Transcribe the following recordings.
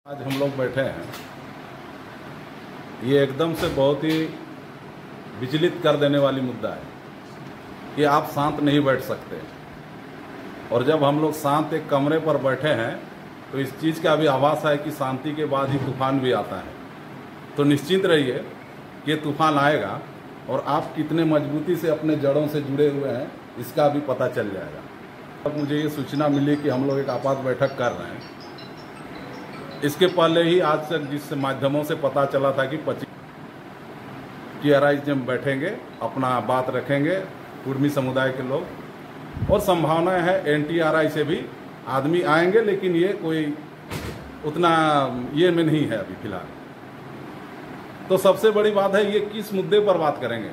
आज हम लोग बैठे हैं, ये एकदम से बहुत ही विचलित कर देने वाली मुद्दा है कि आप शांत नहीं बैठ सकते। और जब हम लोग शांत एक कमरे पर बैठे हैं तो इस चीज़ का भी आभास है कि शांति के बाद ही तूफान भी आता है। तो निश्चिंत रहिए कि तूफान आएगा और आप कितने मजबूती से अपने जड़ों से जुड़े हुए हैं इसका भी पता चल जाएगा। अब मुझे ये सूचना मिली कि हम लोग एक आपात बैठक कर रहे हैं। इसके पहले ही आज तक जिस माध्यमों से पता चला था कि 25 TRI जब बैठेंगे, अपना बात रखेंगे, कुर्मी समुदाय के लोग, और संभावना है NTRI से भी आदमी आएंगे, लेकिन ये कोई उतना ये में नहीं है अभी फिलहाल। तो सबसे बड़ी बात है ये किस मुद्दे पर बात करेंगे।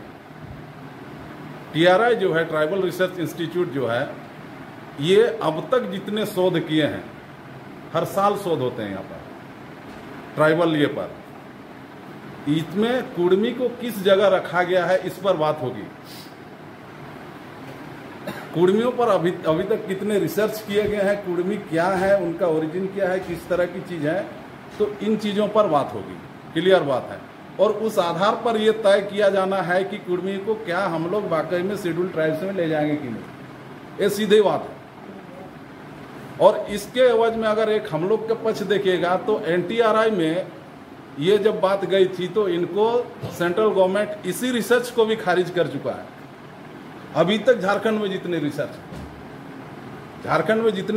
TRI जो है, ट्राइबल रिसर्च इंस्टीट्यूट जो है, ये अब तक जितने शोध किए हैं, हर साल शोध होते हैं यहाँ पर ट्राइबल ये पर, इसमें कुर्मी को किस जगह रखा गया है इस पर बात होगी। कुर्मियों पर अभी तक कितने रिसर्च किए गए हैं, कुर्मी क्या है, उनका ओरिजिन क्या है, किस तरह की चीज है, तो इन चीजों पर बात होगी। क्लियर बात है। और उस आधार पर यह तय किया जाना है कि कुर्मी को क्या हम लोग वाकई में शेड्यूल ट्राइब्स में ले जाएंगे कि नहीं। ये सीधी बात है। और इसके एवज में अगर एक हम लोग का पक्ष देखिएगा तो NTRI में ये जब बात गई थी तो इनको सेंट्रल गवर्नमेंट इसी रिसर्च को भी खारिज कर चुका है। अभी तक झारखंड में जितने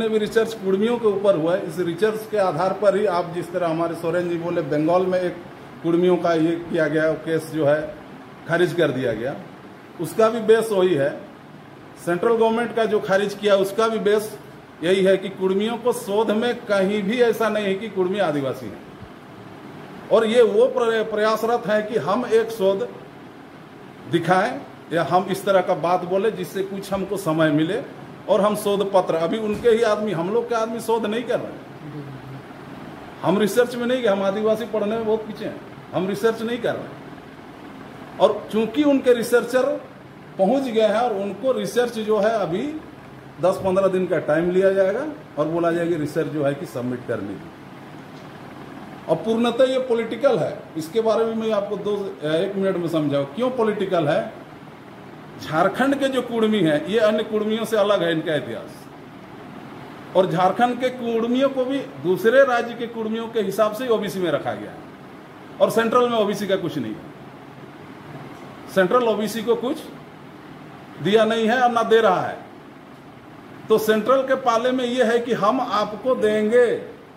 भी रिसर्च कुर्मियों के ऊपर हुआ है, इस रिसर्च के आधार पर ही आप जिस तरह हमारे सोरेन जी बोले, बंगाल में एक कुर्मियों का ये किया गया, केस जो है खारिज कर दिया गया, उसका भी बेस वही है। सेंट्रल गवर्नमेंट का जो खारिज किया उसका भी बेस यही है कि कुर्मियों को शोध में कहीं भी ऐसा नहीं है कि कुर्मी आदिवासी है। और ये वो प्रयासरत है कि हम एक शोध दिखाएं या हम इस तरह का बात बोले जिससे कुछ हमको समय मिले। और हम शोध पत्र, अभी उनके ही आदमी, हम लोग के आदमी शोध नहीं कर रहे हैं। हम रिसर्च में नहीं गए, हम आदिवासी पढ़ने में बहुत पीछे हैं, हम रिसर्च नहीं कर रहे हैं। और चूंकि उनके रिसर्चर पहुंच गए हैं और उनको रिसर्च जो है अभी 10-15 दिन का टाइम लिया जाएगा और बोला जाएगा रिसर्च जो है कि सबमिट करने की। और पूर्णतः ये पॉलिटिकल है। इसके बारे में मैं आपको 1 मिनट में समझाऊं क्यों पॉलिटिकल है। झारखंड के जो कुर्मी है ये अन्य कुर्मियों से अलग है, इनका इतिहास। और झारखंड के कुर्मियों को भी दूसरे राज्य के कुर्मियों के हिसाब से OBC में रखा गया है। और सेंट्रल में OBC का कुछ नहीं है। सेंट्रल OBC को कुछ दिया नहीं है और ना दे रहा है। तो सेंट्रल के पाले में यह है कि हम आपको देंगे,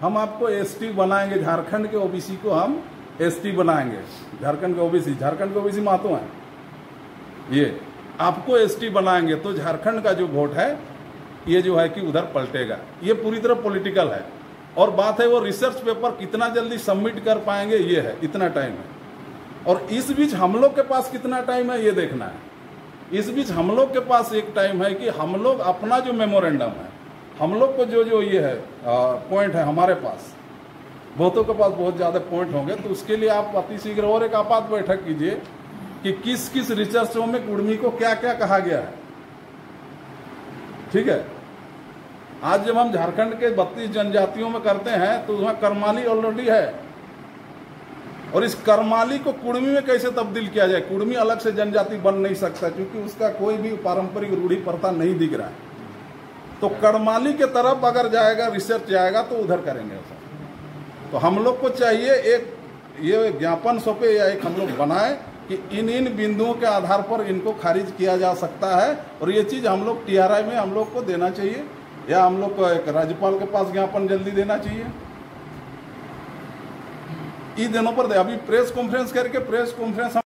हम आपको ST बनाएंगे, झारखंड के OBC को हम ST बनाएंगे। झारखंड के OBC महतो हैं, ये आपको ST बनाएंगे तो झारखंड का जो वोट है ये जो है कि उधर पलटेगा। ये पूरी तरह पॉलिटिकल है। और बात है वो रिसर्च पेपर कितना जल्दी सबमिट कर पाएंगे, ये है, इतना टाइम है। और इस बीच हम लोग के पास कितना टाइम है ये देखना है। इस बीच हम लोग के पास एक टाइम है कि हम लोग अपना जो मेमोरेंडम है, हम लोग को जो ये है पॉइंट है, हमारे पास बहुतों के पास बहुत ज्यादा पॉइंट होंगे, तो उसके लिए आप अतिशीघ्र और एक आपात बैठक कीजिए कि किस किस रिसर्चों में कुर्मी को क्या क्या कहा गया है। ठीक है। आज जब हम झारखंड के 32 जनजातियों में करते हैं तो वहां करमाली ऑलरेडी है। और इस करमाली को कुर्मी में कैसे तब्दील किया जाए। कुर्मी अलग से जनजाति बन नहीं सकता क्योंकि उसका कोई भी पारंपरिक रूढ़ी प्रथा नहीं दिख रहा है। तो करमाली के तरफ अगर जाएगा, रिसर्च जाएगा तो उधर करेंगे ऐसा। तो हम लोग को चाहिए एक ये ज्ञापन सौंपे या एक हम लोग बनाए कि इन बिंदुओं के आधार पर इनको खारिज किया जा सकता है। और ये चीज हम लोग TRI में हम लोग को देना चाहिए या हम लोग को एक राज्यपाल के पास ज्ञापन जल्दी देना चाहिए। इन दिनों पर अभी प्रेस कॉन्फ्रेंस करके